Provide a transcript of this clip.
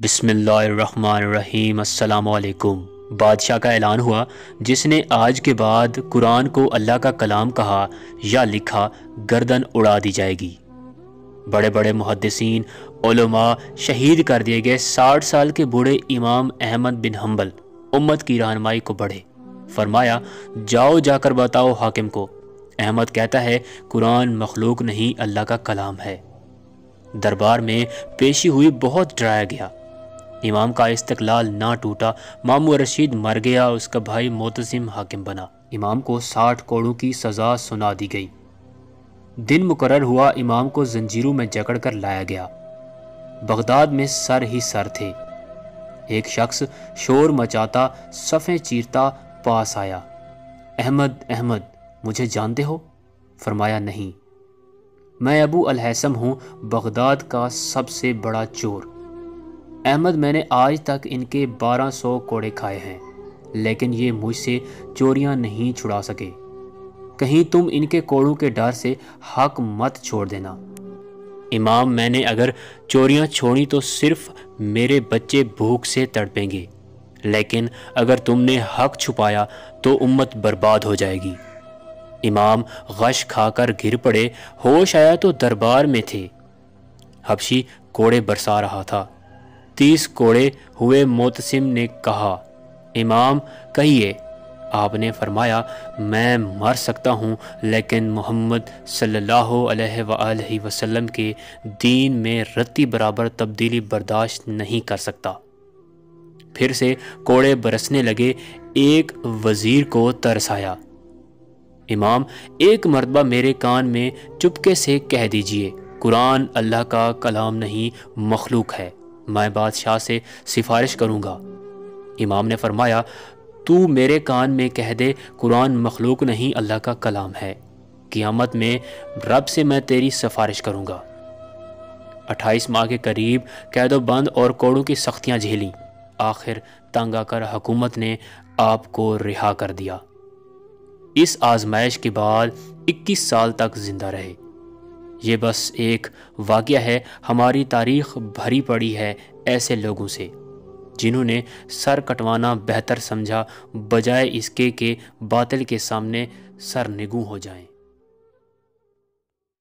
بسم اللہ الرحمن الرحیم۔ السلام علیکم۔ بادشاہ کا اعلان ہوا، جس نے آج کے بعد قرآن کو اللہ کا کلام کہا یا لکھا، گردن اڑا دی جائے گی۔ بڑے بڑے محدثین، علماء شہید کر دیے گئے۔ 60 سال کے بوڑھے امام احمد بن حنبل امت کی رہنمائی کو بڑھے۔ فرمایا، جاؤ جا کر بتاؤ حاکم کو۔ احمد کہتا ہے، قرآن مخلوق نہیں، اللہ کا کلام ہے۔ دربار میں پیشی ہوئی، بہت ڈرایا گیا۔ امام کا استقلال نہ ٹوٹا۔ ماموں رشید مر گیا، اس کا بھائی معتصم حاکم بنا۔ امام کو 60 کوڑوں کی سزا سنا دی گئی۔ دن مقرر ہوا، امام کو زنجیروں میں جکڑ کر لایا گیا۔ بغداد میں سر ہی سر تھے۔ ایک شخص شور مچاتا، صفیں چیرتا پاس آیا۔ احمد احمد، مجھے جانتے ہو؟ فرمایا، نہیں، میں ابو الہیثم ہوں، بغداد کا سب سے بڑا چور۔ احمد، میں نے آج تک ان کے 1200 کوڑے کھائے ہیں، لیکن یہ مجھ سے چوریاں نہیں چھڑا سکے۔ کہیں تم ان کے کوڑوں کے ڈر سے حق مت چھوڑ دینا۔ امام، میں نے اگر چوریاں چھوڑی تو صرف میرے بچے بھوک سے تڑپیں گے، لیکن اگر تم نے حق چھپایا تو امت برباد ہو جائے گی۔ امام غش کھا کر گر پڑے۔ ہوش آیا تو دربار میں تھے۔ حبشی کوڑے برسا رہا تھا۔ 30 کوڑے ہوئے۔ معتصم نے کہا، امام کہیے۔ آپ نے فرمایا، میں مر سکتا ہوں، لیکن محمد صلی اللہ علیہ وآلہ وسلم کے دین میں رتی برابر تبدیلی برداشت نہیں کر سکتا۔ پھر سے کوڑے برسنے لگے۔ ایک وزیر کو ترس آیا، امام ایک مرتبہ میرے کان میں چپکے سے کہہ دیجئے، قرآن اللہ کا کلام نہیں، مخلوق ہے، میں بادشاہ سے سفارش کروں گا۔ امام نے فرمایا، تو میرے کان میں کہہ دے، قرآن مخلوق نہیں، اللہ کا کلام ہے، قیامت میں رب سے میں تیری سفارش کروں گا۔ 28 ماہ کے قریب قید و بند اور کوڑوں کی سختیاں جھیلیں۔ آخر تنگ آ کر حکومت نے آپ کو رہا کر دیا۔ اس آزمائش کے بعد 21 سال تک زندہ رہے۔ یہ بس ایک واقعہ ہے، ہماری تاریخ بھری پڑی ہے ایسے لوگوں سے جنہوں نے سر کٹوانا بہتر سمجھا، بجائے اس کے کہ باطل کے سامنے سر نگوں ہو جائیں۔